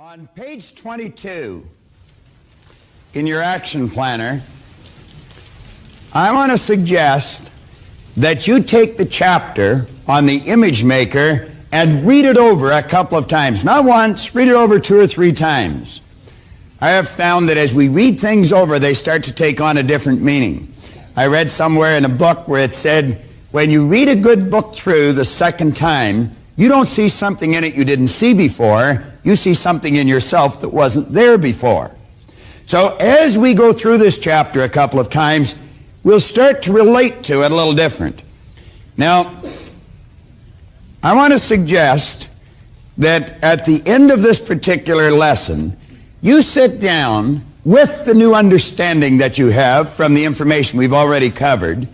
On page 22 in your action planner, I want to suggest that you take the chapter on the image maker and read it over a couple of times. Not once, read it over 2 or 3 times. I have found that as we read things over, they start to take on a different meaning. I read somewhere in a book where it said, when you read a good book through the second time, you don't see something in it you didn't see before. You see something in yourself that wasn't there before. So as we go through this chapter a couple of times, we'll start to relate to it a little different. Now, I want to suggest that at the end of this particular lesson, you sit down with the new understanding that you have from the information we've already covered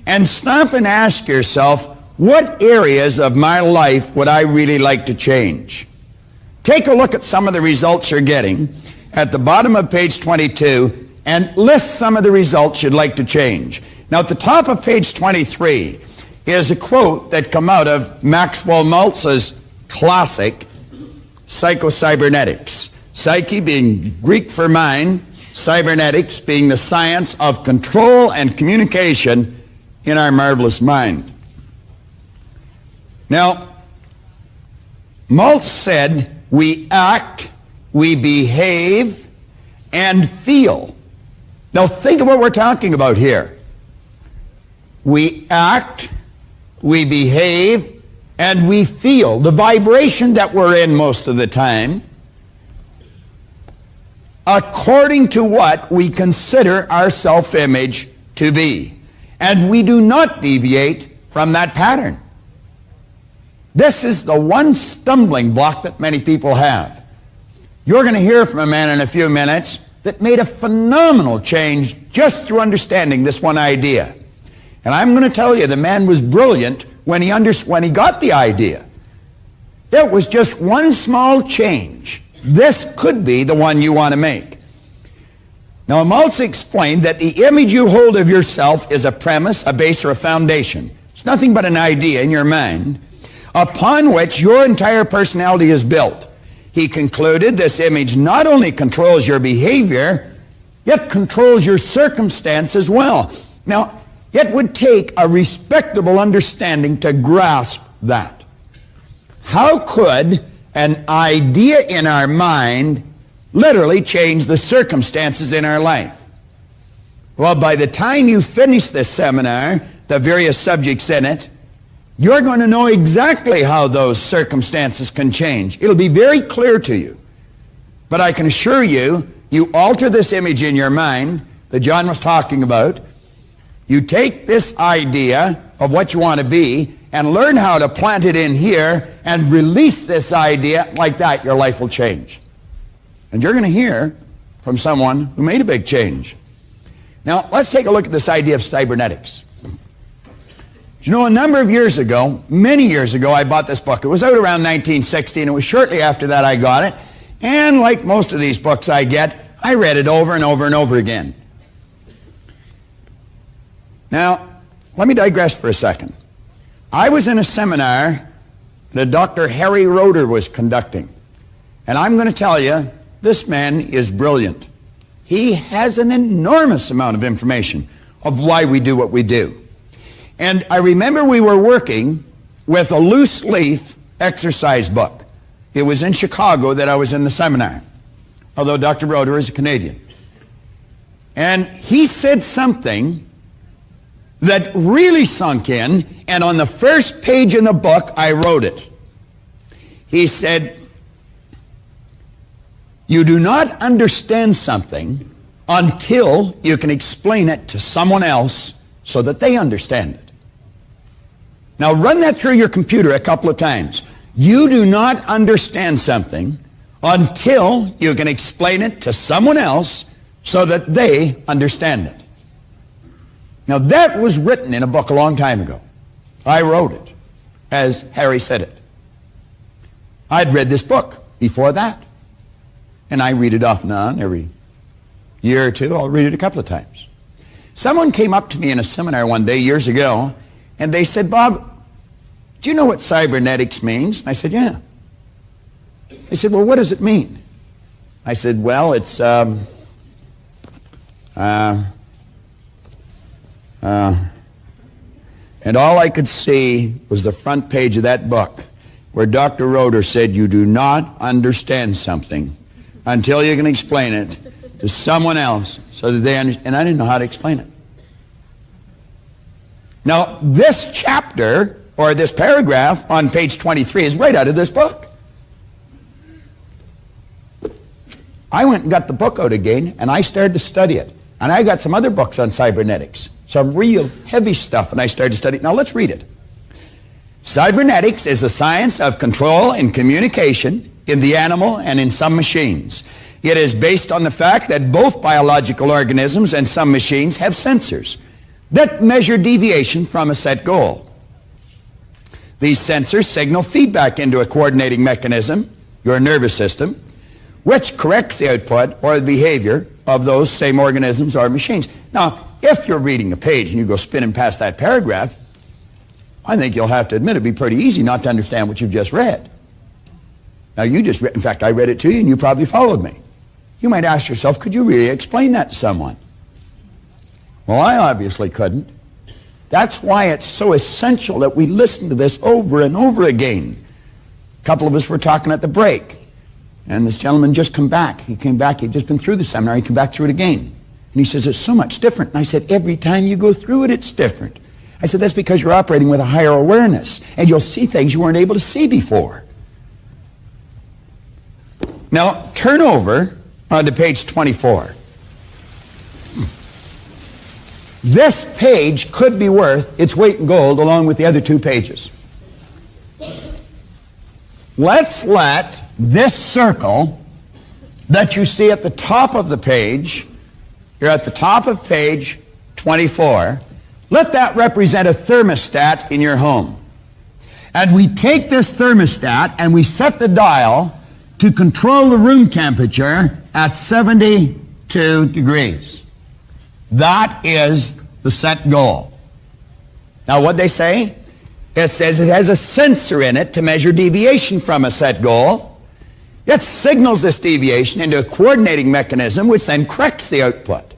and stop and ask yourself, what areas of my life would I really like to change? Take a look at some of the results you're getting at the bottom of page 22 and list some of the results you'd like to change. Now, at the top of page 23 is a quote that come out of Maxwell Maltz's classic Psycho-Cybernetics. Psyche being Greek for mind, cybernetics being the science of control and communication in our marvelous mind. Now, Maltz said, we act, we behave, and feel. Now think of what we're talking about here. We act, we behave, and we feel. The vibration that we're in most of the time, according to what we consider our self-image to be. And we do not deviate from that pattern. This is the one stumbling block that many people have. You're going to hear from a man in a few minutes that made a phenomenal change just through understanding this one idea. And I'm going to tell you, the man was brilliant when he got the idea. It was just one small change. This could be the one you want to make. Now, Maltz explained that the image you hold of yourself is a premise, a base, or a foundation. It's nothing but an idea in your mind upon which your entire personality is built. He concluded this image not only controls your behavior, yet controls your circumstance as well. Now, it would take a respectable understanding to grasp that. How could an idea in our mind literally change the circumstances in our life? Well, by the time you finish this seminar, the various subjects in it, you're going to know exactly how those circumstances can change. It'll be very clear to you. But I can assure you, you alter this image in your mind that John was talking about. You take this idea of what you want to be and learn how to plant it in here and release this idea. Like that, your life will change. And you're going to hear from someone who made a big change. Now, let's take a look at this idea of cybernetics. You know, a number of years ago, many years ago, I bought this book. It was out around 1960, and it was shortly after that I got it. And like most of these books I get, I read it over and over and over again. Now, let me digress for a second. I was in a seminar that Dr. Harry Roeder was conducting. And I'm going to tell you, this man is brilliant. He has an enormous amount of information of why we do what we do. And I remember we were working with a loose leaf exercise book. It was in Chicago that I was in the seminar, although Dr. Roeder is a Canadian. And he said something that really sunk in, and on the first page in the book, I wrote it. He said, you do not understand something until you can explain it to someone else so that they understand it. Now run that through your computer a couple of times. You do not understand something until you can explain it to someone else so that they understand it. Now that was written in a book a long time ago. I wrote it, as Harry said it. I'd read this book before that. And I read it off and on every year or two. I'll read it a couple of times. Someone came up to me in a seminar one day years ago, and they said, Bob, do you know what cybernetics means? And I said, yeah. They said, well, what does it mean? I said, well, it's, and all I could see was the front page of that book where Dr. Roeder said, you do not understand something until you can explain it to someone else so that they understand. And I didn't know how to explain it. Now, this chapter, or this paragraph on page 23 is right out of this book. I went and got the book out again, and I started to study it. And I got some other books on cybernetics, some real heavy stuff, and I started to study it. Now, let's read it. Cybernetics is a science of control and communication in the animal and in some machines. It is based on the fact that both biological organisms and some machines have sensors that measure deviation from a set goal. These sensors signal feedback into a coordinating mechanism, your nervous system, which corrects the output or the behavior of those same organisms or machines. Now, if you're reading a page and you go spinning past that paragraph, I think you'll have to admit it'd be pretty easy not to understand what you've just read. Now, you just read, in fact, I read it to you and you probably followed me. You might ask yourself, could you really explain that to someone? Well, I obviously couldn't. That's why it's so essential that we listen to this over and over again. A couple of us were talking at the break, and this gentleman just come back. He came back, he'd just been through the seminar, he came back through it again. And he says, it's so much different. And I said, every time you go through it, it's different. I said, that's because you're operating with a higher awareness, and you'll see things you weren't able to see before. Now, turn over onto page 24. This page could be worth its weight in gold along with the other two pages. Let's let this circle that you see at the top of the page, you're at the top of page 24, let that represent a thermostat in your home. And we take this thermostat and we set the dial to control the room temperature at 72 degrees. That is the set goal. Now, what they say? It says it has a sensor in it to measure deviation from a set goal. It signals this deviation into a coordinating mechanism which then corrects the output.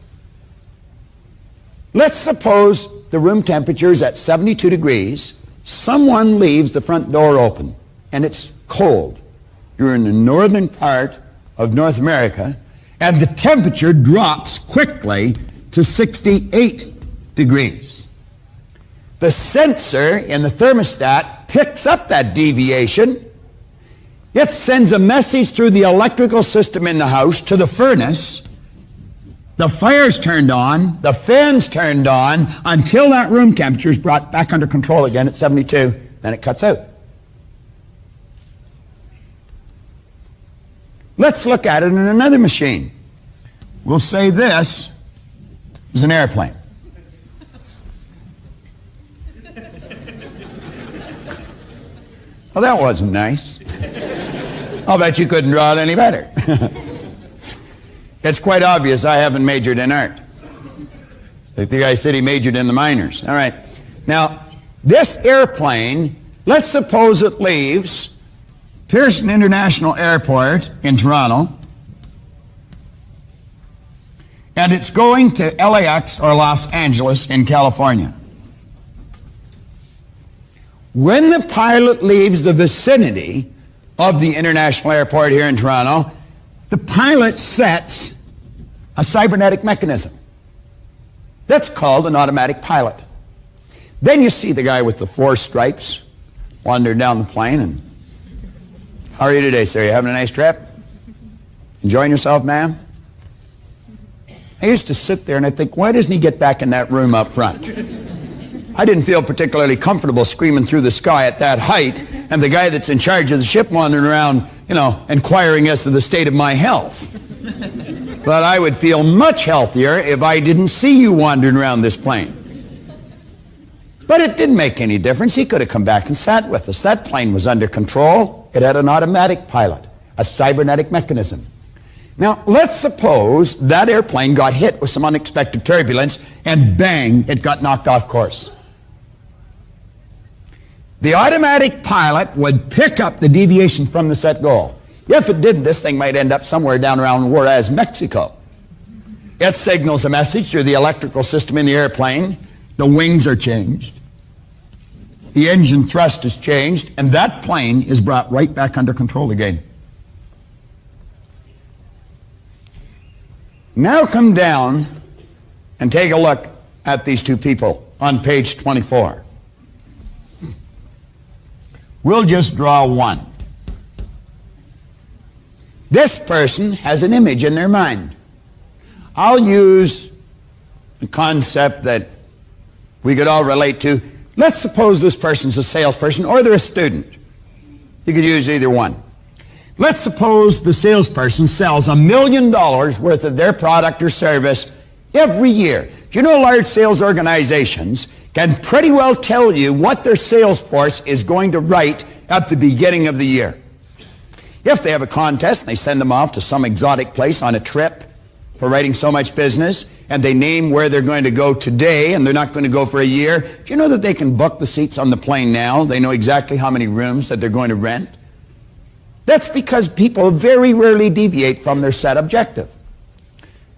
Let's suppose the room temperature is at 72 degrees. Someone leaves the front door open and it's cold. You're in the northern part of North America and the temperature drops quickly to 68 degrees. The sensor in the thermostat picks up that deviation. It sends a message through the electrical system in the house to the furnace. The fire's turned on, the fan's turned on until that room temperature is brought back under control again at 72, then it cuts out. Let's look at it in another machine. We'll say this is an airplane. Well, that wasn't nice. I'll bet you couldn't draw it any better. It's quite obvious I haven't majored in art. Like the guy said he majored in the minors. All right. Now, this airplane, let's suppose it leaves Pearson International Airport in Toronto, and it's going to LAX or Los Angeles in California. When the pilot leaves the vicinity of the international airport here in Toronto, the pilot sets a cybernetic mechanism. That's called an automatic pilot. Then you see the guy with the 4 stripes wander down the plane and, how are you today, sir? You having a nice trip? Enjoying yourself, ma'am? I used to sit there and I think, why doesn't he get back in that room up front? I didn't feel particularly comfortable screaming through the sky at that height and the guy that's in charge of the ship wandering around, inquiring as to the state of my health. But I would feel much healthier if I didn't see you wandering around this plane. But it didn't make any difference. He could have come back and sat with us. That plane was under control. It had an automatic pilot, a cybernetic mechanism. Now, let's suppose that airplane got hit with some unexpected turbulence and bang, it got knocked off course. The automatic pilot would pick up the deviation from the set goal. If it didn't, this thing might end up somewhere down around Juarez, Mexico. It signals a message through the electrical system in the airplane. The wings are changed. The engine thrust is changed, and that plane is brought right back under control again. Now come down and take a look at these two people on page 24. We'll just draw one. This person has an image in their mind. I'll use a concept that we could all relate to. Let's suppose this person's a salesperson or they're a student. You could use either one. Let's suppose the salesperson sells $1 million worth of their product or service every year. Do you know large sales organizations can pretty well tell you what their sales force is going to write at the beginning of the year? If they have a contest and they send them off to some exotic place on a trip for writing so much business, and they name where they're going to go today, and they're not going to go for a year, do you know that they can book the seats on the plane now? They know exactly how many rooms that they're going to rent. That's because people very rarely deviate from their set objective.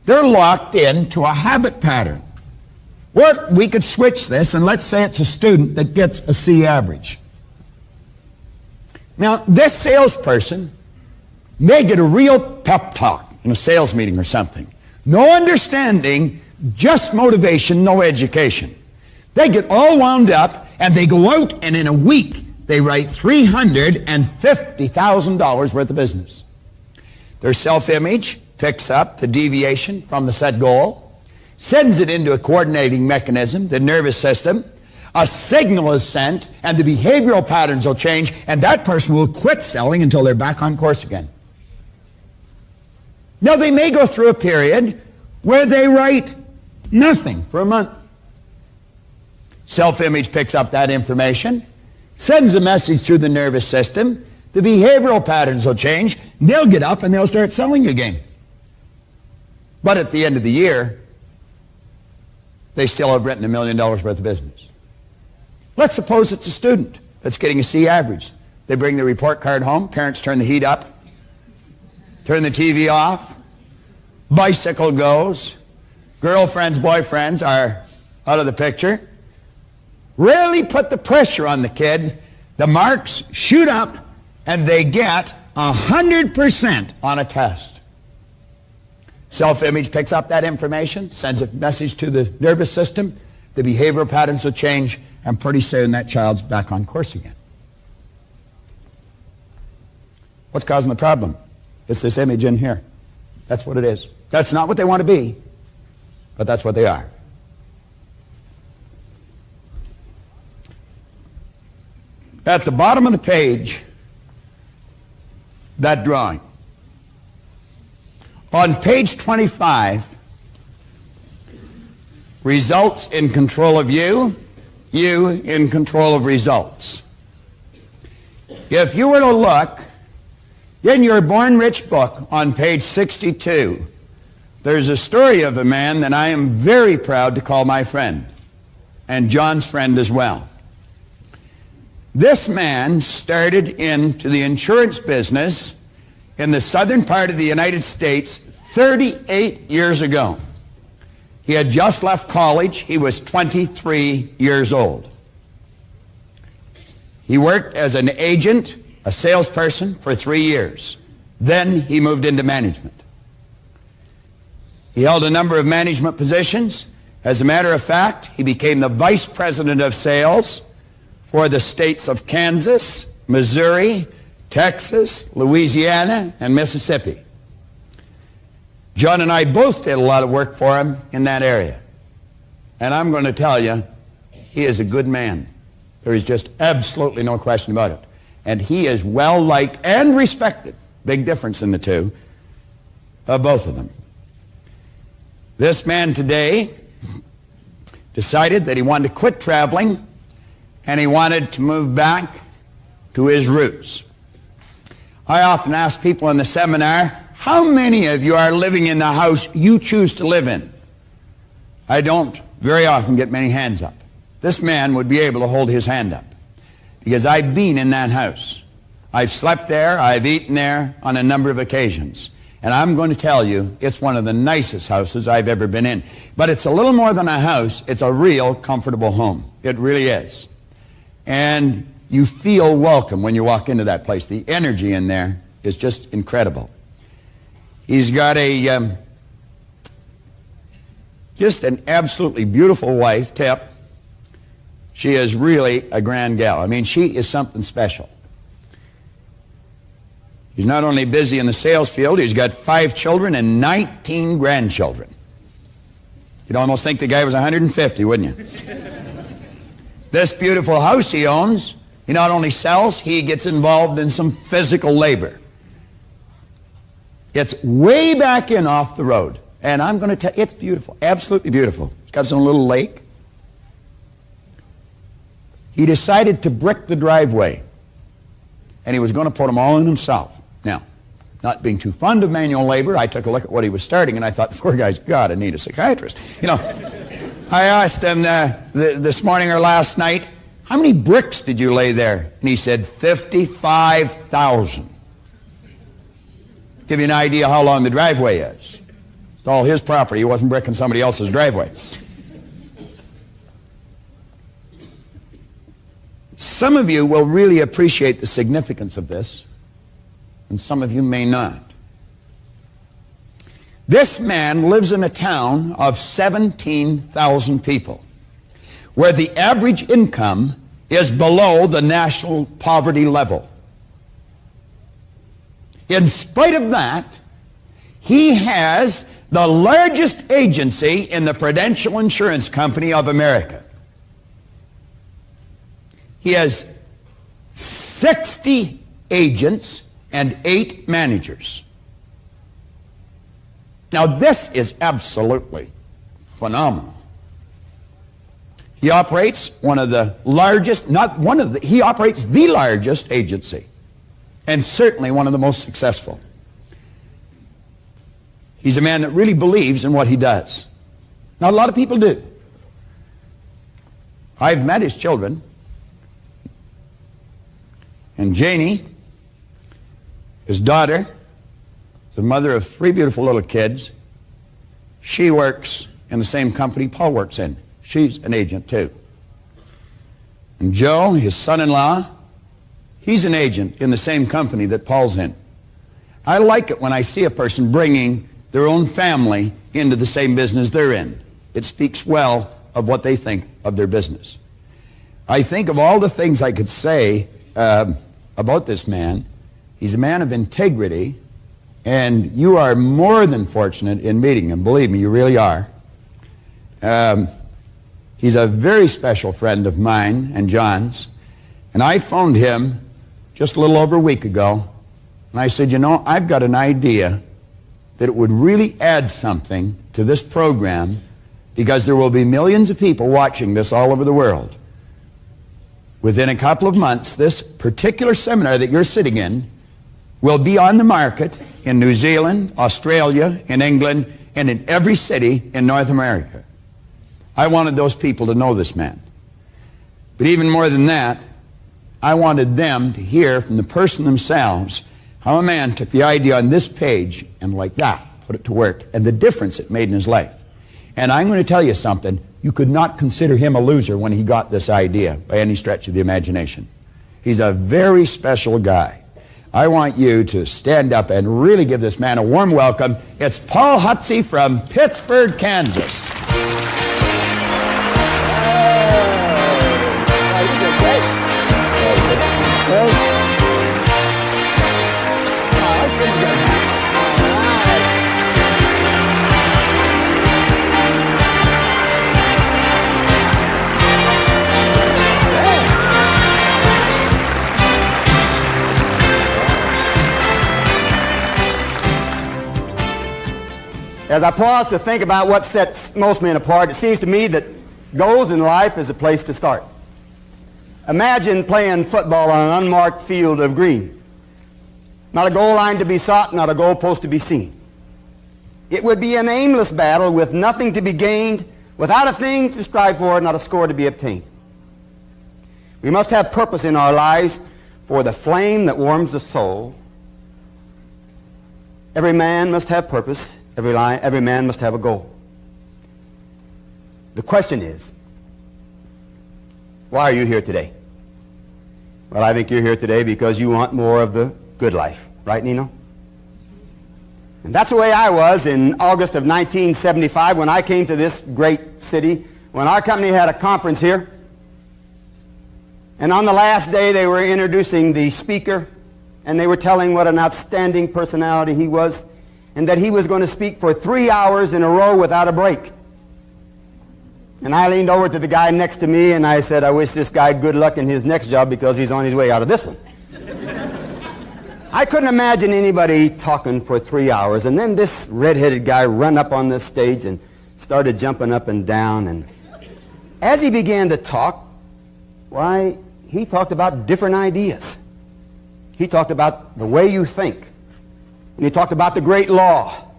They're locked into a habit pattern. Or we could switch this, and let's say it's a student that gets a C average. Now, this salesperson may get a real pep talk in a sales meeting or something. No understanding, just motivation, no education. They get all wound up, and they go out, and in a week, they write $350,000 worth of business. Their self-image picks up the deviation from the set goal, sends it into a coordinating mechanism, the nervous system. A signal is sent, and the behavioral patterns will change, and that person will quit selling until they're back on course again. Now, they may go through a period where they write nothing for a month. Self-image picks up that information, sends a message through the nervous system. The behavioral patterns will change. They'll get up and they'll start selling again. But at the end of the year, they still have written $1 million worth of business. Let's suppose it's a student that's getting a C average. They bring the report card home. Parents turn the heat up, turn the TV off, bicycle goes, girlfriends, boyfriends are out of the picture. Really put the pressure on the kid. The marks shoot up, and they get 100% on a test. Self-image picks up that information, sends a message to the nervous system. The behavioral patterns will change, and pretty soon that child's back on course again. What's causing the problem? It's this image in here. That's what it is. That's not what they want to be, but that's what they are. At the bottom of the page, that drawing. On page 25, results in control of you, you in control of results. If you were to look in your Born Rich book on page 62, there's a story of a man that I am very proud to call my friend, and John's friend as well. This man started into the insurance business in the southern part of the United States 38 years ago. He had just left college. He was 23 years old. He worked as an agent, a salesperson, for 3 years. Then he moved into management. He held a number of management positions. As a matter of fact, he became the vice president of sales for the states of Kansas, Missouri, Texas, Louisiana, and Mississippi. John and I both did a lot of work for him in that area. And I'm going to tell you, he is a good man. There is just absolutely no question about it. And he is well liked and respected. Big difference in the two, both of them. This man today decided that he wanted to quit traveling, and he wanted to move back to his roots. I often ask people in the seminar, how many of you are living in the house you choose to live in? I don't very often get many hands up. This man would be able to hold his hand up, because I've been in that house. I've slept there, I've eaten there on a number of occasions. And I'm going to tell you, it's one of the nicest houses I've ever been in. But it's a little more than a house. It's a real comfortable home. It really is. And you feel welcome when you walk into that place. The energy in there is just incredible. He's got a just an absolutely beautiful wife, Tip. She is really a grand gal. I mean, she is something special. He's not only busy in the sales field, he's got 5 children and 19 grandchildren. You'd almost think the guy was 150, wouldn't you? This beautiful house he owns, he not only sells, he gets involved in some physical labor. It's way back in off the road. And I'm going to tell you, it's beautiful, absolutely beautiful. It's got its own little lake. He decided to brick the driveway, and he was going to put them all in himself. Now, not being too fond of manual labor, I took a look at what he was starting, and I thought, the poor guy's got to need a psychiatrist. You know, I asked him this morning or last night, how many bricks did you lay there? And he said, 55,000. Give you an idea how long the driveway is. It's all his property. He wasn't bricking somebody else's driveway. Some of you will really appreciate the significance of this, and some of you may not. This man lives in a town of 17,000 people, where the average income is below the national poverty level. In spite of that, he has the largest agency in the Prudential Insurance Company of America. He has 60 agents and 8 managers. Now, this is absolutely phenomenal. He operates one of the largest, he operates the largest agency, and certainly one of the most successful. He's a man that really believes in what he does. Not a lot of people do. I've met his children. And Janie, his daughter, is the mother of 3 beautiful little kids. She works in the same company Paul works in. She's an agent too. And Joe, his son-in-law, he's an agent in the same company that Paul's in. I like it when I see a person bringing their own family into the same business they're in. It speaks well of what they think of their business. I think of all the things I could say about this man. He's a man of integrity, and you are more than fortunate in meeting him. Believe me, you really are. He's a very special friend of mine and John's, and I phoned him just a little over a week ago, and I said, you know, I've got an idea that it would really add something to this program, because there will be millions of people watching this all over the world. Within a couple of months, this particular seminar that you're sitting in will be on the market in New Zealand, Australia, in England, and in every city in North America. I wanted those people to know this man. But even more than that, I wanted them to hear from the person themselves how a man took the idea on this page and like that, put it to work, and the difference it made in his life. And I'm going to tell you something. You could not consider him a loser when he got this idea by any stretch of the imagination. He's a very special guy. I want you to stand up and really give this man a warm welcome. It's Paul Hutsey from Pittsburgh, Kansas. As I pause to think about what sets most men apart, it seems to me that goals in life is a place to start. Imagine playing football on an unmarked field of green. Not a goal line to be sought, not a goal post to be seen. It would be an aimless battle with nothing to be gained, without a thing to strive for, not a score to be obtained. We must have purpose in our lives, for the flame that warms the soul. Every man must have purpose. Every man must have a goal. The question is, why are you here today? Well, I think you're here today because you want more of the good life. Right, Nino? And that's the way I was in August of 1975 when I came to this great city, when our company had a conference here. And on the last day, they were introducing the speaker, and they were telling what an outstanding personality he was, and that he was going to speak for 3 hours in a row without a break. And I leaned over to the guy next to me, and I said, I wish this guy good luck in his next job because he's on his way out of this one. I couldn't imagine anybody talking for 3 hours. And then this red-headed guy ran up on this stage and started jumping up and down. And as he began to talk, why, he talked about different ideas. He talked about the way you think. And he talked about the great law.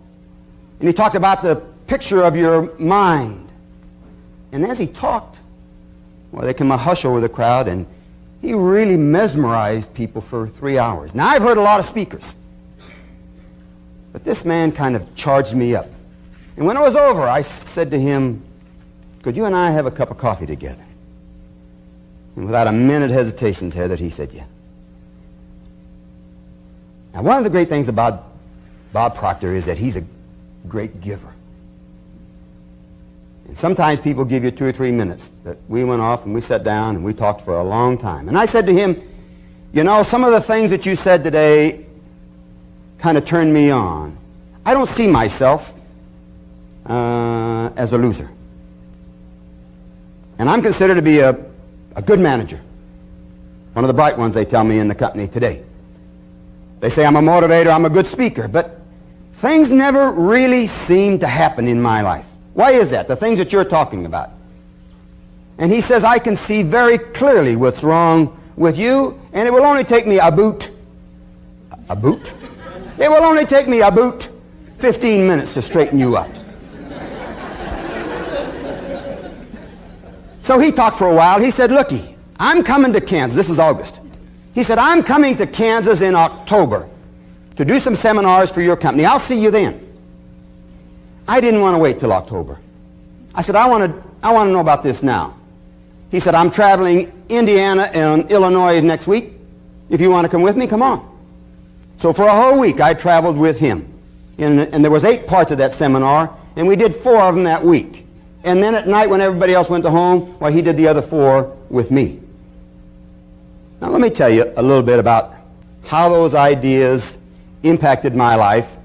And he talked about the picture of your mind. And as he talked, well, there came a hush over the crowd, and he really mesmerized people for 3 hours. Now, I've heard a lot of speakers, but this man kind of charged me up. And when it was over, I said to him, could you and I have a cup of coffee together? And without a minute hesitation, Heather, he said, yeah. Now, one of the great things about Bob Proctor is that he's a great giver. And sometimes people give you 2 or 3 minutes. But we went off and we sat down and we talked for a long time. And I said to him, you know, some of the things that you said today kind of turned me on. I don't see myself as a loser. And I'm considered to be a good manager. One of the bright ones, they tell me, in the company today. They say I'm a motivator, I'm a good speaker, but things never really seem to happen in my life. Why is that? The things that you're talking about. And he says, I can see very clearly what's wrong with you, and it will only take me about It will only take me about 15 minutes to straighten you up. So he talked for a while. He said, looky, I'm coming to Kansas. This is August. He said, I'm coming to Kansas in October to do some seminars for your company. I'll see you then. I didn't want to wait till October. I said, I want to know about this now. He said, I'm traveling Indiana and Illinois next week. If you want to come with me, come on. So for a whole week, I traveled with him. And there was 8 parts of that seminar, and we did 4 of them that week. And then at night, when everybody else went to home, well, he did the other 4 with me. Now, let me tell you a little bit about how those ideas impacted my life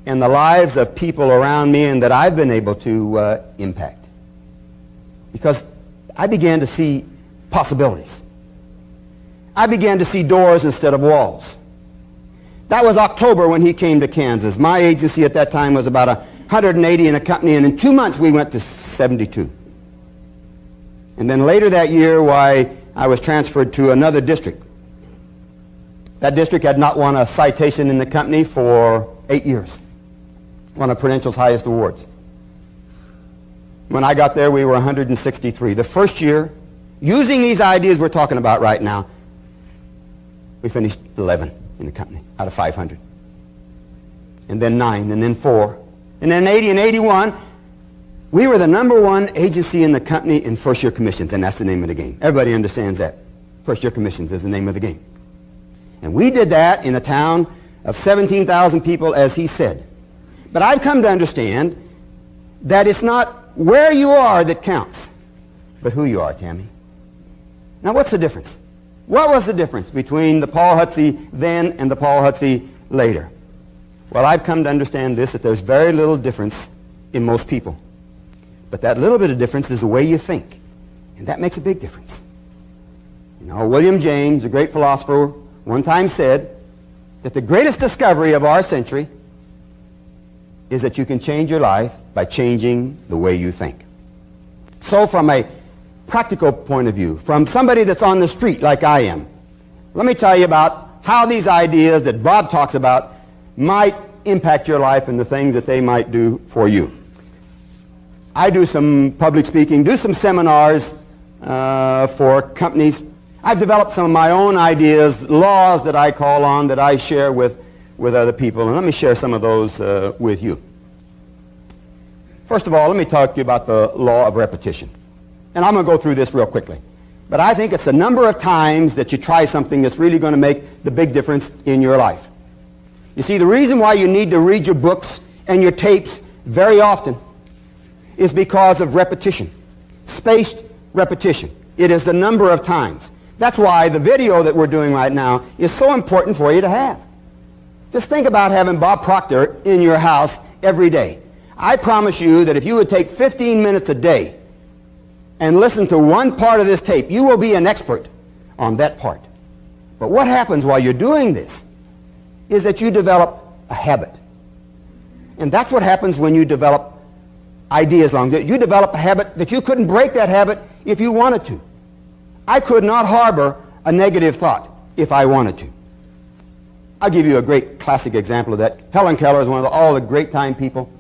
and the lives of people around me and that I've been able to impact. Because I began to see possibilities. I began to see doors instead of walls. That was October when he came to Kansas. My agency at that time was about 180 in a company, and in 2 months we went to 72. And then later that year, why, I was transferred to another district. That district had not won a citation in the company for 8 years. One of Prudential's highest awards. When I got there, we were 163. The first year, using these ideas we're talking about right now, we finished 11 in the company out of 500. And then 9, and then 4. And then 80 and 81, we were the #1 agency in the company in first-year commissions, and that's the name of the game. Everybody understands that. First-year commissions is the name of the game. And we did that in a town of 17,000 people, as he said. But I've come to understand that it's not where you are that counts, but who you are, Tammy. Now, what's the difference? What was the difference between the Paul Hutsey then and the Paul Hutsey later? Well, I've come to understand this, that there's very little difference in most people. But that little bit of difference is the way you think. And that makes a big difference. You know, William James, a great philosopher, one time said that the greatest discovery of our century is that you can change your life by changing the way you think. So from a practical point of view, from somebody that's on the street like I am, let me tell you about how these ideas that Bob talks about might impact your life and the things that they might do for you. I do some public speaking, do some seminars for companies. I've developed some of my own ideas, laws that I call on, that I share with other people. And let me share some of those with you. First of all, let me talk to you about the law of repetition. And I'm going to go through this real quickly. But I think it's the number of times that you try something that's really going to make the big difference in your life. You see, the reason why you need to read your books and your tapes very often is because of repetition. Spaced repetition. It is the number of times. That's why the video that we're doing right now is so important for you to have. Just think about having Bob Proctor in your house every day. I promise you that if you would take 15 minutes a day and listen to one part of this tape, you will be an expert on that part. But what happens while you're doing this is that you develop a habit. And that's what happens when you develop ideas along. You develop a habit that you couldn't break that habit if you wanted to. I could not harbor a negative thought if I wanted to. I'll give you a great classic example of that. Helen Keller is one of all the great time people.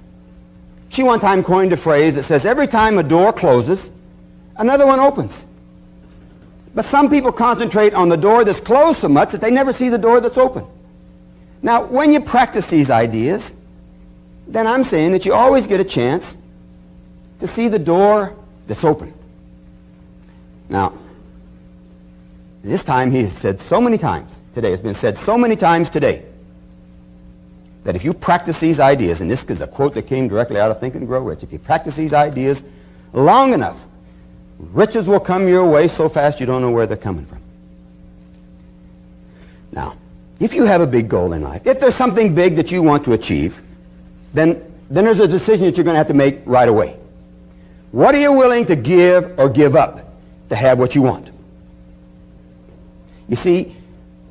She one time coined a phrase that says, every time a door closes, another one opens. But some people concentrate on the door that's closed so much that they never see the door that's open. Now, when you practice these ideas, then I'm saying that you always get a chance to see the door that's open. Now, this time he has said so many times today, it's been said so many times today, that if you practice these ideas, and this is a quote that came directly out of Think and Grow Rich, if you practice these ideas long enough, riches will come your way so fast you don't know where they're coming from. Now, if you have a big goal in life, if there's something big that you want to achieve, then there's a decision that you're going to have to make right away. What are you willing to give or give up to have what you want? You see,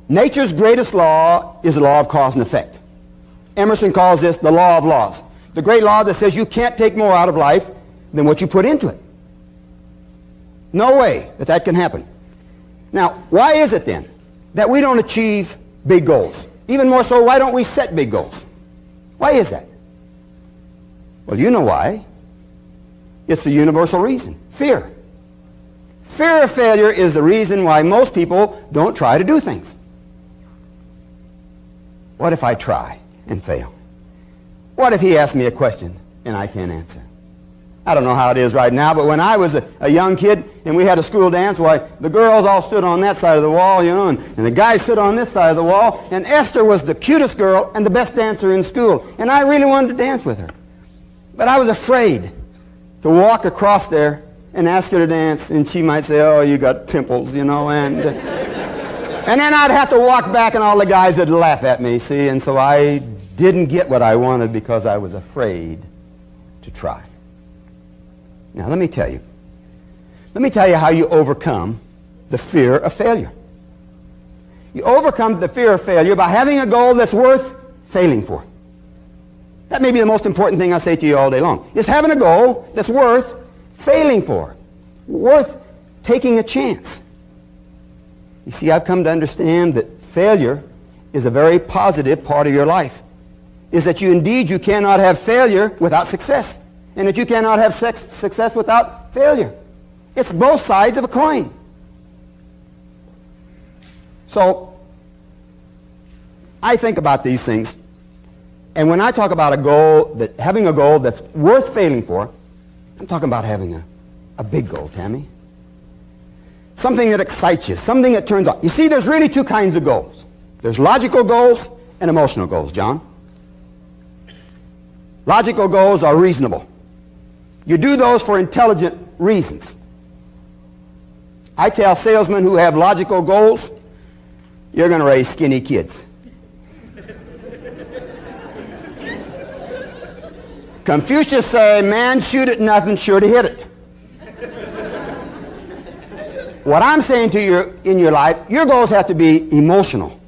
nature's greatest law is the law of cause and effect. Emerson calls this the law of laws. The great law that says you can't take more out of life than what you put into it. No way that can happen. Now, why is it then that we don't achieve big goals? Even more so, why don't we set big goals? Why is that? Well, you know why. It's a universal reason. Fear. Fear of failure is the reason why most people don't try to do things. What if I try and fail? What if he asks me a question and I can't answer? I don't know how it is right now, but when I was a young kid and we had a school dance, why, the girls all stood on that side of the wall, you know, and the guys stood on this side of the wall, and Esther was the cutest girl and the best dancer in school, and I really wanted to dance with her. But I was afraid to walk across there and ask her to dance, and she might say, oh, you got pimples, you know, and then I'd have to walk back and all the guys would laugh at me, see, and so I didn't get what I wanted because I was afraid to try. Now, let me tell you how you overcome the fear of failure. You overcome the fear of failure by having a goal that's worth failing for. That may be the most important thing I say to you all day long, is having a goal that's worth failing for, worth taking a chance. You see, I've come to understand that failure is a very positive part of your life, is that you cannot have failure without success, and that you cannot have success without failure. It's both sides of a coin. So, I think about these things, and when I talk about having a goal that's worth failing for, I'm talking about having a big goal, Tammy. Something that excites you, something that turns on. You see, there's really two kinds of goals. There's logical goals and emotional goals, John. Logical goals are reasonable. You do those for intelligent reasons. I tell salesmen who have logical goals, you're going to raise skinny kids. Confucius said, man shoot at nothing, sure to hit it. What I'm saying to you in your life, your goals have to be emotional.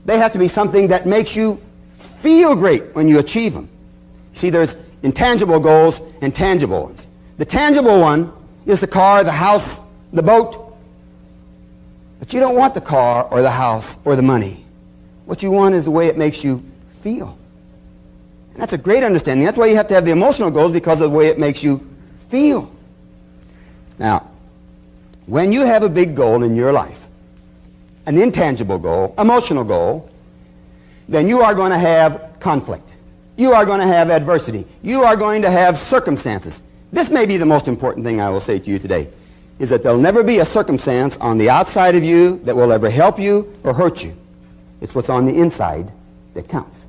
They have to be something that makes you feel great when you achieve them. See, there's intangible goals and tangible ones. The tangible one is the car, the house, the boat. But you don't want the car or the house or the money. What you want is the way it makes you feel. And that's a great understanding. That's why you have to have the emotional goals, because of the way it makes you feel. Now, when you have a big goal in your life, an intangible goal, emotional goal, then you are going to have conflict. You are going to have adversity. You are going to have circumstances. This may be the most important thing I will say to you today, is that there'll never be a circumstance on the outside of you that will ever help you or hurt you. It's what's on the inside that counts.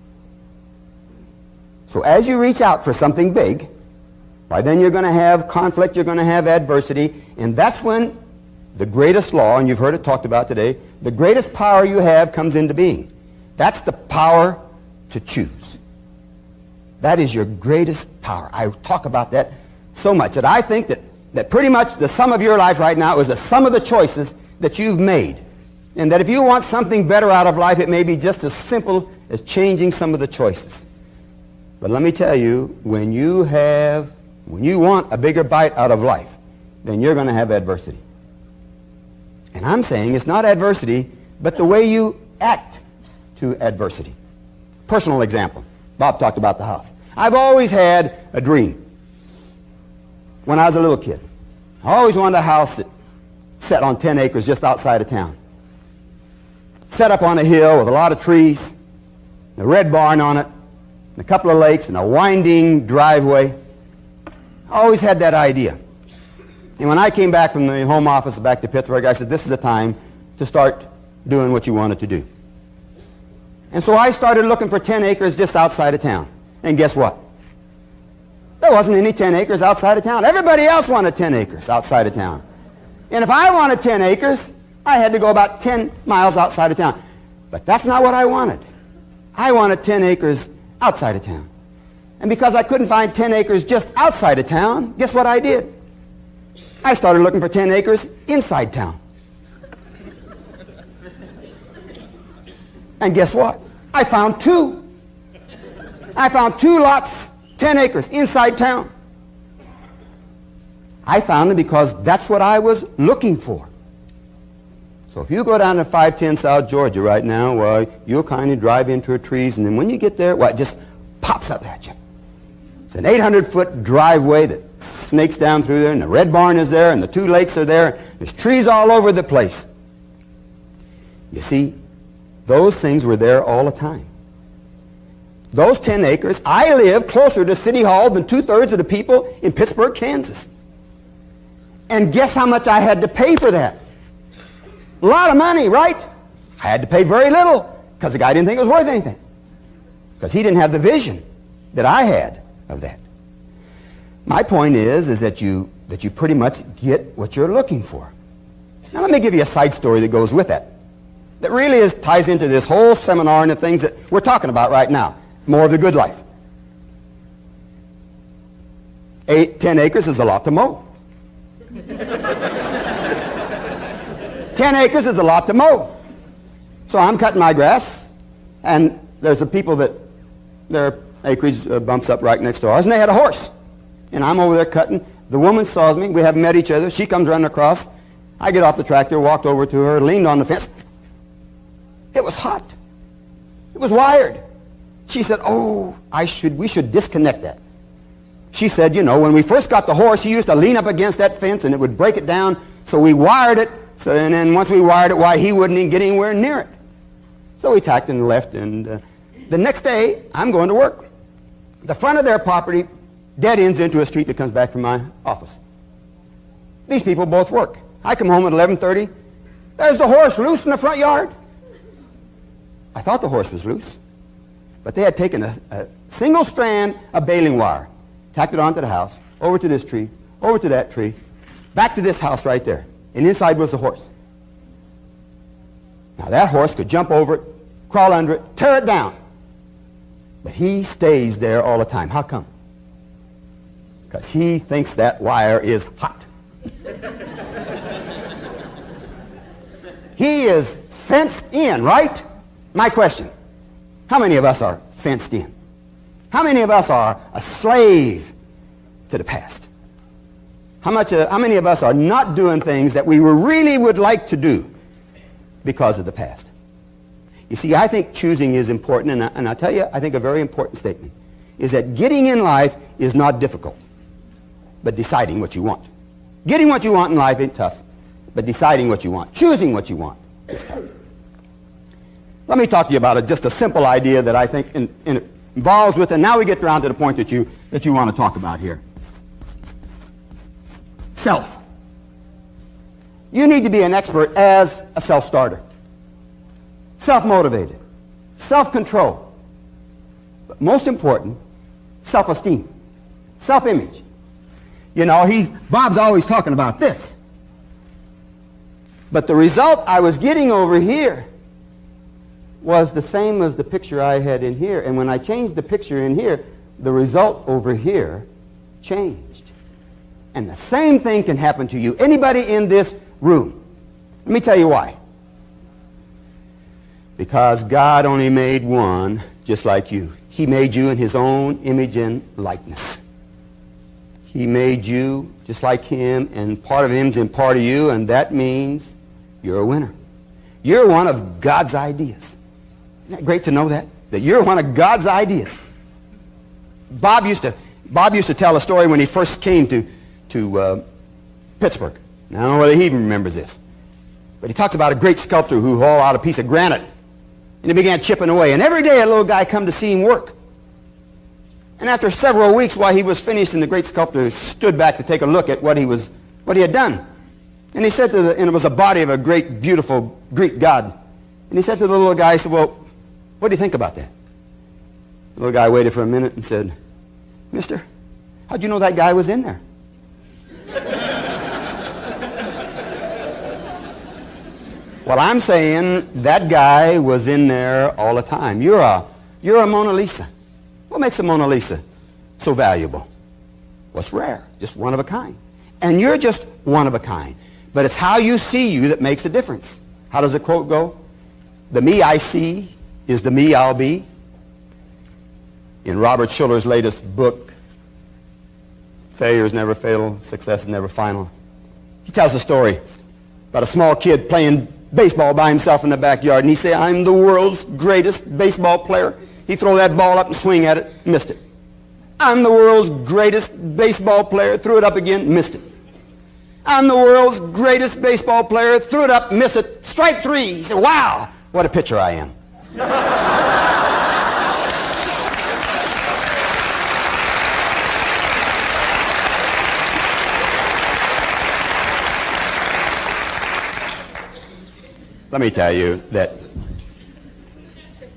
So as you reach out for something big, why then you're going to have conflict, you're going to have adversity, and that's when the greatest law, and you've heard it talked about today, the greatest power you have comes into being. That's the power to choose. That is your greatest power. I talk about that so much that I think that pretty much the sum of your life right now is the sum of the choices that you've made. And that if you want something better out of life, it may be just as simple as changing some of the choices. But let me tell you, when you want a bigger bite out of life, then you're going to have adversity. And I'm saying it's not adversity, but the way you act to adversity. Personal example. Bob talked about the house. I've always had a dream when I was a little kid. I always wanted a house that set on 10 acres just outside of town. Set up on a hill with a lot of trees, a red barn on it, and a couple of lakes, and a winding driveway. I always had that idea. And when I came back from the home office back to Pittsburgh, I said, this is the time to start doing what you wanted to do. And so I started looking for 10 acres just outside of town. And guess what? There wasn't any 10 acres outside of town. Everybody else wanted 10 acres outside of town. And if I wanted 10 acres, I had to go about 10 miles outside of town. But that's not what I wanted. I wanted 10 acres outside of town. And because I couldn't find 10 acres just outside of town, guess what I did? I started looking for 10 acres inside town. And guess what? I found two. I found 2 lots, 10 acres inside town. I found them because that's what I was looking for. So if you go down to 510 South Georgia right now, well, you'll kind of drive into trees, and then when you get there, well, it just pops up at you. It's an 800-foot driveway that snakes down through there, and the red barn is there, and the 2 lakes are there. There's trees all over the place. You see, those things were there all the time. Those 10 acres, I live closer to City Hall than 2/3 of the people in Pittsburgh, Kansas. And guess how much I had to pay for that? A lot of money, right? I had to pay very little because the guy didn't think it was worth anything. Because he didn't have the vision that I had of that. My point is that you pretty much get what you're looking for. Now let me give you a side story that goes with that. That really ties into this whole seminar and the things that we're talking about right now. More of the good life. 10 acres is a lot to mow. 10 acres is a lot to mow. So I'm cutting my grass, and there's some people that their acreage bumps up right next to ours, and they had a horse. And I'm over there cutting. The woman saws me. We haven't met each other. She comes running across. I get off the tractor, walked over to her, leaned on the fence. It was hot. It was wired. She said, oh, we should disconnect that. She said, you know, when we first got the horse, he used to lean up against that fence and it would break it down. So we wired it. And then once we wired it, why, he wouldn't even get anywhere near it. So we tacked and left. And the next day, I'm going to work. The front of their property dead ends into a street that comes back from my office. These people both work. I come home at 11:30. There's the horse loose in the front yard. I thought the horse was loose. But they had taken a single strand of baling wire, tacked it onto the house, over to this tree, over to that tree, back to this house right there. And inside was the horse. Now that horse could jump over it, crawl under it, tear it down. But he stays there all the time. How come? Because he thinks that wire is hot. He is fenced in, right? My question, how many of us are fenced in? How many of us are a slave to the past? How many of us are not doing things that we really would like to do because of the past? You see, I think choosing is important, and I'll tell you, I think a very important statement is that getting in life is not difficult, but deciding what you want. Getting what you want in life ain't tough. but deciding what you want, choosing what you want is tough. Let me talk to you about just a simple idea that I think involves with, and now we get down to the point that you want to talk about here. Self. You need to be an expert as a self-starter. Self-motivated. Self-control. But most important, self-esteem. Self-image. You know, Bob's always talking about this. But the result I was getting over here was the same as the picture I had in here. And when I changed the picture in here, the result over here changed. And the same thing can happen to you. Anybody in this room. Let me tell you why. Because God only made one just like you. He made you in his own image and likeness. He made you just like him, and part of him's in part of you, and that means you're a winner. You're one of God's ideas. Isn't that great to know that? That you're one of God's ideas. Bob used to tell a story when he first came to Pittsburgh. Now, I don't know whether he even remembers this. But he talks about a great sculptor who hauled out a piece of granite. And he began chipping away. And every day a little guy come to see him work. And after several weeks while he was finished, and the great sculptor stood back to take a look at what he had done. And he said and it was a body of a great, beautiful Greek god. And he said to the little guy, he said, well, what do you think about that? The little guy waited for a minute and said, mister, how'd you know that guy was in there? Well, I'm saying that guy was in there all the time. You're a Mona Lisa. What makes a Mona Lisa so valuable? What's rare? Just one of a kind. And you're just one of a kind. But it's how you see you that makes a difference. How does the quote go? The me I see is the me I'll be. In Robert Schuller's latest book, Failure is Never Fatal, Success is Never Final, he tells a story about a small kid playing baseball by himself in the backyard, and he said, I'm the world's greatest baseball player. He throw that ball up and swing at it, missed it. I'm the world's greatest baseball player, threw it up again, missed it. I'm the world's greatest baseball player, threw it up, missed it, strike three. He said, wow, what a pitcher I am. Let me tell you that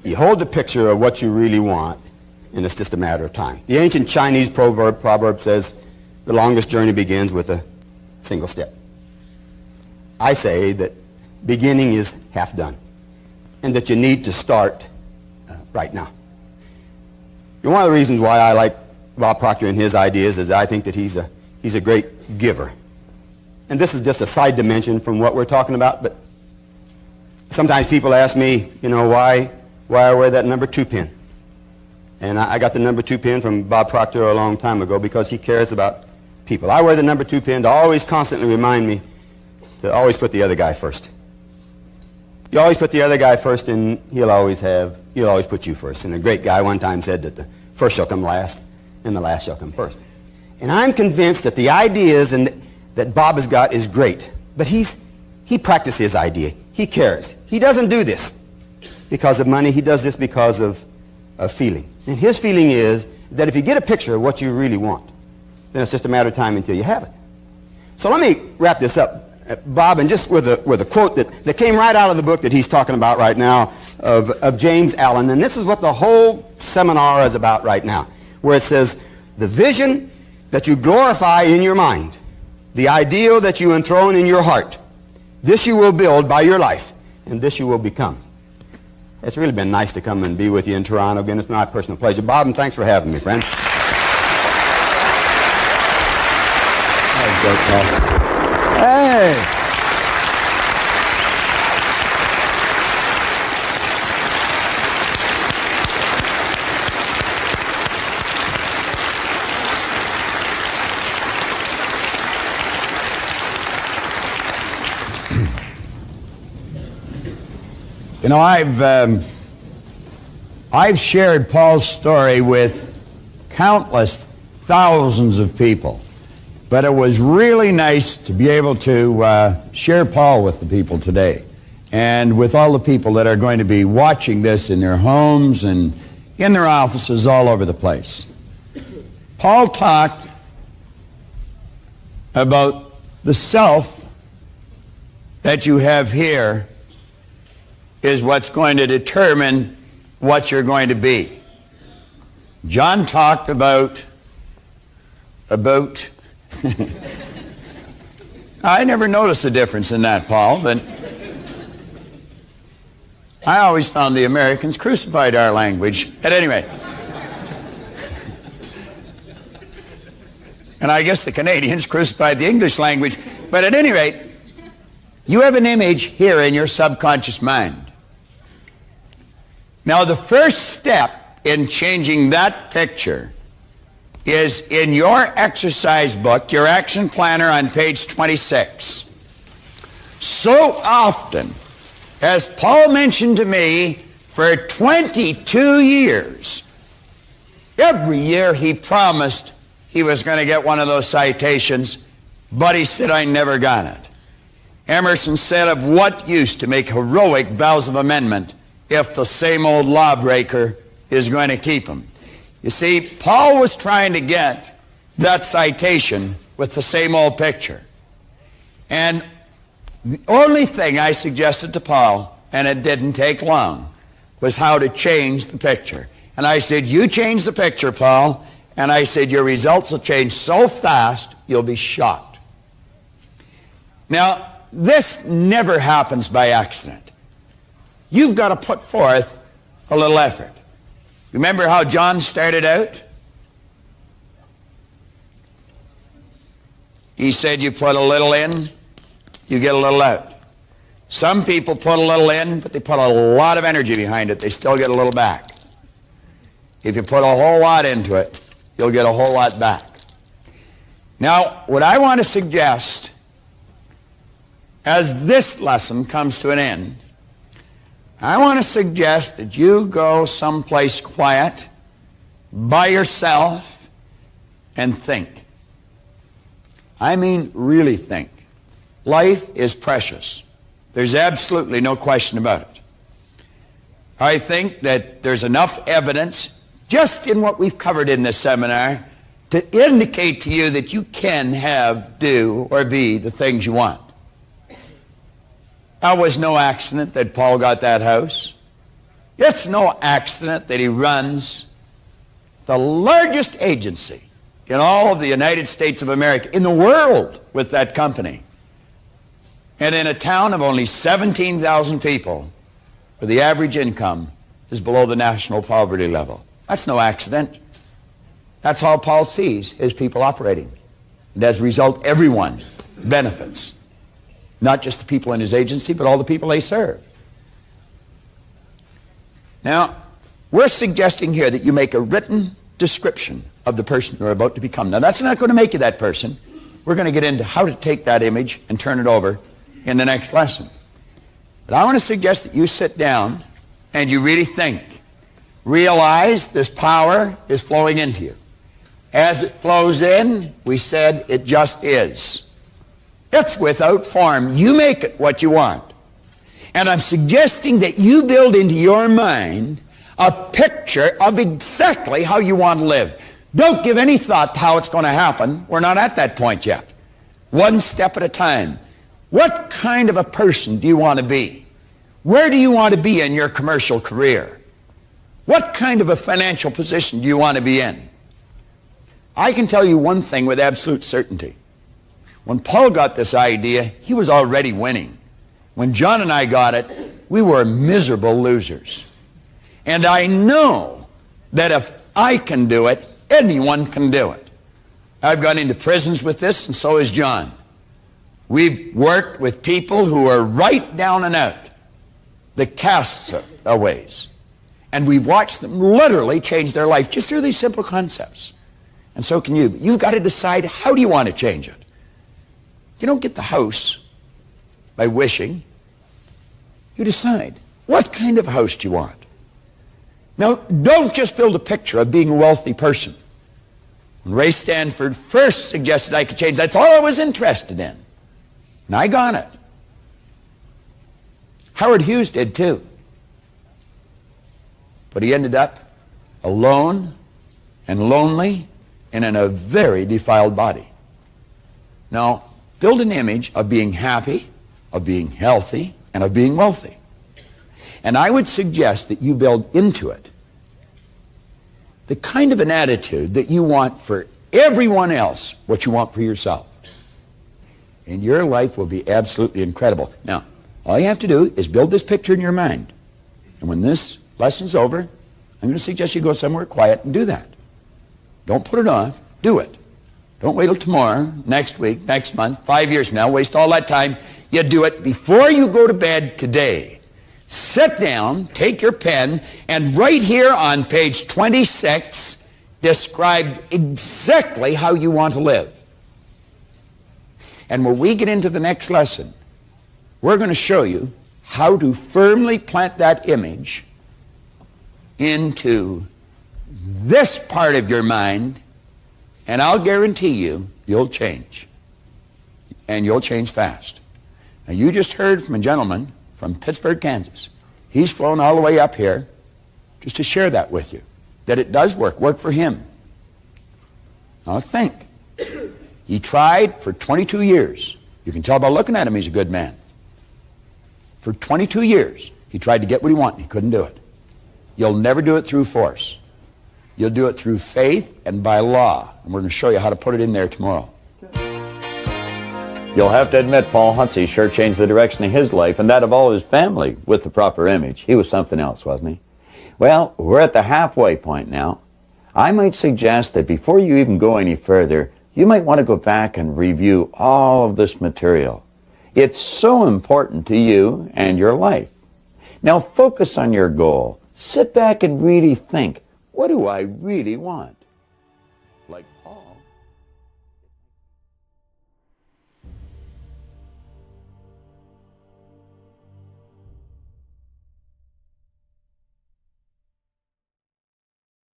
you hold the picture of what you really want, and it's just a matter of time. The ancient Chinese proverb says, the longest journey begins with a single step. I say that beginning is half done, and that you need to start right now. And one of the reasons why I like Bob Proctor and his ideas is I think that he's a great giver. And this is just a side dimension from what we're talking about, but sometimes people ask me, you know, why I wear that number 2 pin. And I got the number 2 pin from Bob Proctor a long time ago because he cares about people. I wear the number 2 pin to always constantly remind me to always put the other guy first. You always put the other guy first, and he'll always put you first. And a great guy one time said that the first shall come last, and the last shall come first. And I'm convinced that the ideas that Bob has got is great, but he practices his idea. He cares. He doesn't do this because of money. He does this because of feeling. And his feeling is that if you get a picture of what you really want, then it's just a matter of time until you have it. So let me wrap this up, Bob, and just with a quote that came right out of the book that he's talking about right now of James Allen. And this is what the whole seminar is about right now, where it says, the vision that you glorify in your mind, the ideal that you enthrone in your heart, this you will build by your life, and this you will become. It's really been nice to come and be with you in Toronto again. It's my personal pleasure. Bob, and thanks for having me, friend. Hey! You know, I've shared Paul's story with countless thousands of people, But it was really nice to be able to share Paul with the people today, and with all the people that are going to be watching this in their homes and in their offices all over the place. Paul talked about the self that you have here is what's going to determine what you're going to be. John talked about I never noticed the difference in that, Paul, but I always found the Americans crucified our language. At any rate. And I guess the Canadians crucified the English language. But at any rate, you have an image here in your subconscious mind. Now, the first step in changing that picture is in your exercise book, your action planner on page 26. So often, as Paul mentioned to me, for 22 years, every year he promised he was going to get one of those citations, but he said, I never got it. Emerson said, of what use to make heroic vows of amendment if the same old lawbreaker is going to keep them? You see, Paul was trying to get that citation with the same old picture. And the only thing I suggested to Paul, and it didn't take long, was how to change the picture. And I said, you change the picture, Paul, and I said, your results will change so fast, you'll be shocked. Now, this never happens by accident. You've got to put forth a little effort. Remember how John started out? He said you put a little in, you get a little out. Some people put a little in, but they put a lot of energy behind it. They still get a little back. If you put a whole lot into it, you'll get a whole lot back. Now, what I want to suggest, as this lesson comes to an end, I want to suggest that you go someplace quiet, by yourself, and think. I mean, really think. Life is precious. There's absolutely no question about it. I think that there's enough evidence, just in what we've covered in this seminar, to indicate to you that you can have, do, or be the things you want. It was no accident that Paul got that house. It's no accident that he runs the largest agency in all of the United States of America, in the world, with that company. And in a town of only 17,000 people, where the average income is below the national poverty level. That's no accident. That's how Paul sees his people operating. And as a result, everyone benefits. Not just the people in his agency, but all the people they serve. Now, we're suggesting here that you make a written description of the person you're about to become. Now, that's not going to make you that person. We're going to get into how to take that image and turn it over in the next lesson. But I want to suggest that you sit down and you really think. Realize this power is flowing into you. As it flows in, we said it just is. It's without form. You make it what you want. And I'm suggesting that you build into your mind a picture of exactly how you want to live. Don't give any thought to how it's going to happen. We're not at that point yet. One step at a time. What kind of a person do you want to be? Where do you want to be in your commercial career? What kind of a financial position do you want to be in? I can tell you one thing with absolute certainty. When Paul got this idea, he was already winning. When John and I got it, we were miserable losers. And I know that if I can do it, anyone can do it. I've gone into prisons with this, and so has John. We've worked with people who are right down and out, the casts of ways. And we've watched them literally change their life just through these simple concepts. And so can you. But you've got to decide, how do you want to change it? You don't get the house by wishing. You decide, what kind of house do you want? Now, don't just build a picture of being a wealthy person. When Ray Stanford first suggested I could change, that's all I was interested in. And I got it. Howard Hughes did too. But he ended up alone and lonely and in a very defiled body. Now, build an image of being happy, of being healthy, and of being wealthy. And I would suggest that you build into it the kind of an attitude that you want for everyone else what you want for yourself. And your life will be absolutely incredible. Now, all you have to do is build this picture in your mind. And when this lesson's over, I'm going to suggest you go somewhere quiet and do that. Don't put it off. Do it. Don't wait till tomorrow, next week, next month, 5 years from now. Waste all that time. You do it before you go to bed today. Sit down, take your pen, and right here on page 26, describe exactly how you want to live. And when we get into the next lesson, we're going to show you how to firmly plant that image into this part of your mind, and I'll guarantee you, you'll change. And you'll change fast. Now, you just heard from a gentleman from Pittsburgh, Kansas. He's flown all the way up here just to share that with you, that it does work for him. Now think. He tried for 22 years. You can tell by looking at him he's a good man. For 22 years, he tried to get what he wanted. He couldn't do it. You'll never do it through force. You'll do it through faith and by law. And we're going to show you how to put it in there tomorrow. You'll have to admit Paul Huntsey sure changed the direction of his life and that of all his family with the proper image. He was something else, wasn't he? Well, we're at the halfway point now. I might suggest that before you even go any further, you might want to go back and review all of this material. It's so important to you and your life. Now focus on your goal. Sit back and really think, what do I really want? Like Paul.